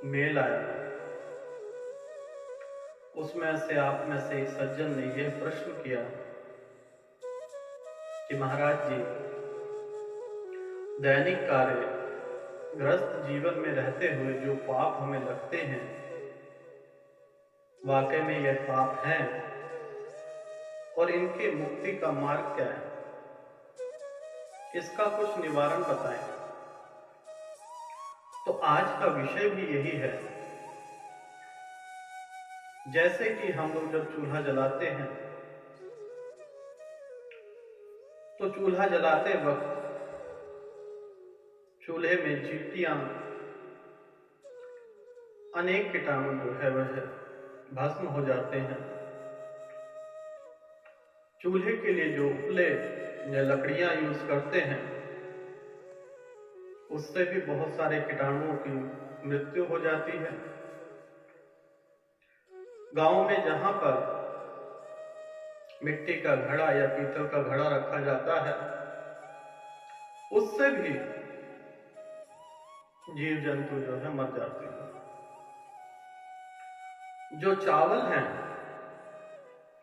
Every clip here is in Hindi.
मेल आया। उसमें से आप में से एक सज्जन ने यह प्रश्न किया कि महाराज जी, दैनिक कार्य ग्रस्त जीवन में रहते हुए जो पाप हमें लगते हैं, वाकई में यह पाप हैं और इनके मुक्ति का मार्ग क्या है? इसका कुछ निवारण बताएं। तो आज का विषय भी यही है। जैसे कि हम लोग जब चूल्हा जलाते हैं तो चूल्हा जलाते वक्त चूल्हे में चींटियां, अनेक कीटाणु जो है वह भस्म हो जाते हैं। चूल्हे के लिए जो उपले या लकड़ियां यूज करते हैं, उससे भी बहुत सारे कीटाणुओं की मृत्यु हो जाती है। गांव में जहां पर मिट्टी का घड़ा या पीतल का घड़ा रखा जाता है, उससे भी जीव जंतु जो है मर जाते हैं। जो चावल है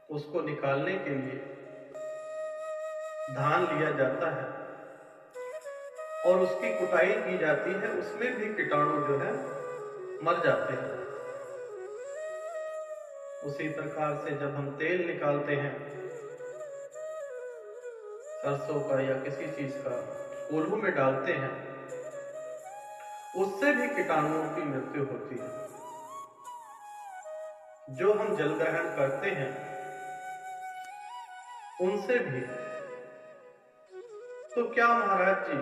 उसको निकालने के लिए धान लिया जाता है और उसकी कुटाई की जाती है, उसमें भी कीटाणु जो है मर जाते हैं। उसी प्रकार से जब हम तेल निकालते हैं सरसों का या किसी चीज का, कोल्हू में डालते हैं, उससे भी कीटाणुओं की मृत्यु होती है। जो हम जल ग्रहण करते हैं उनसे भी। तो क्या महाराज जी,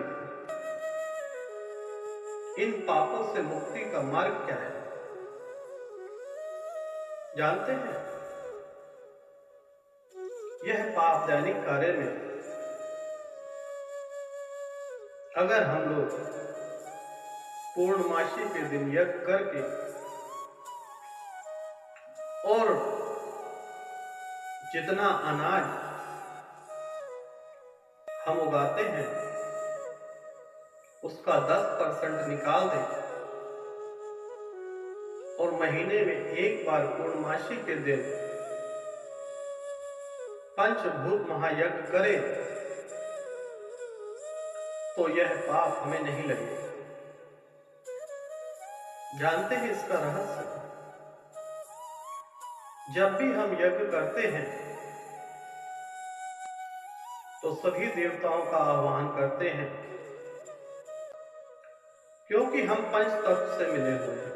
इन पापों से मुक्ति का मार्ग क्या है? जानते हैं, यह पाप दैनिक कार्य में अगर हम लोग पूर्णमासी के दिन यज्ञ करके और जितना अनाज हम उगाते हैं उसका 10% निकाल दें और महीने में एक बार पूर्णमासी के दिन पंचभूत महायज्ञ करें, तो यह पाप हमें नहीं लगेगा। जानते हैं इसका रहस्य? जब भी हम यज्ञ करते हैं तो सभी देवताओं का आह्वान करते हैं, क्योंकि हम पंच तत्व से मिले हुए हैं।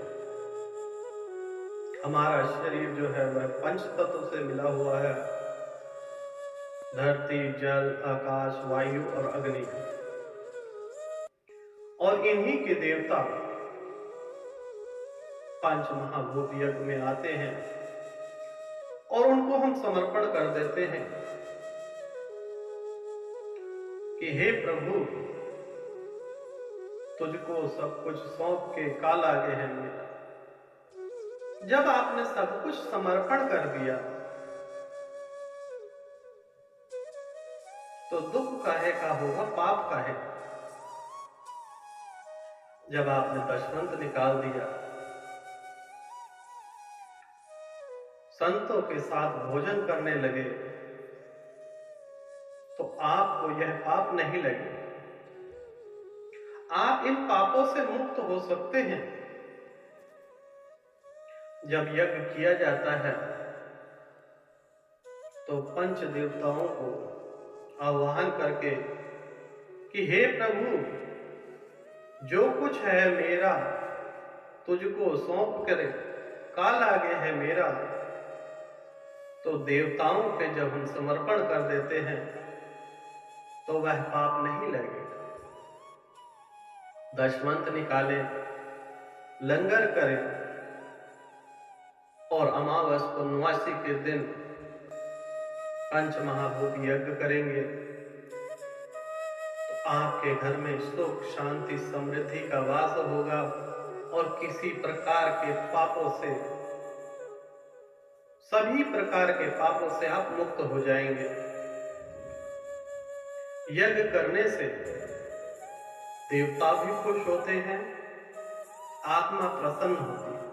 हमारा शरीर जो है वह पंच तत्व से मिला हुआ है। धरती, जल, आकाश, वायु और अग्नि। और इन्हीं के देवता पंच महाभूत यज्ञ में आते हैं और उनको हम समर्पण कर देते हैं कि हे प्रभु, तुझको सब कुछ सौंप के काल आगे है मेरा। जब आपने सब कुछ समर्पण कर दिया तो दुख काहे का होगा, पाप काहे? जब आपने दशमंत निकाल दिया, संतों के साथ भोजन करने लगे, तो आपको यह पाप नहीं लगे। आप इन पापों से मुक्त हो सकते हैं। जब यज्ञ किया जाता है तो पंच देवताओं को आह्वान करके कि हे प्रभु, जो कुछ है मेरा तुझको सौंप करे, काल आगे है मेरा। तो देवताओं पे जब हम समर्पण कर देते हैं तो वह पाप नहीं लगेगा। दशमंत निकालें, लंगर करें और अमावस पूर्णमासी के दिन पंच महाभूत यज्ञ करेंगे, तो आपके घर में सुख, शांति, समृद्धि का वास होगा और किसी प्रकार के पापों से, सभी प्रकार के पापों से आप मुक्त हो जाएंगे। यज्ञ करने से देवता भी खुश होते हैं, आत्मा प्रसन्न होती है,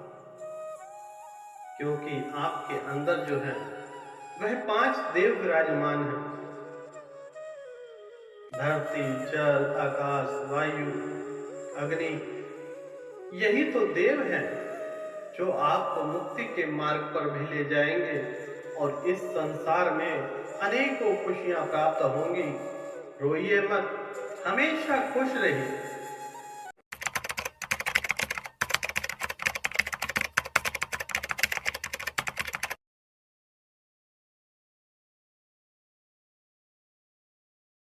क्योंकि आपके अंदर जो है वह 5 देव विराजमान हैं। धरती, जल, आकाश, वायु, अग्नि, यही तो देव हैं जो आपको मुक्ति के मार्ग पर भी ले जाएंगे और इस संसार में अनेकों खुशियां प्राप्त होंगी। रोइए मत, हमेशा खुश रहिए।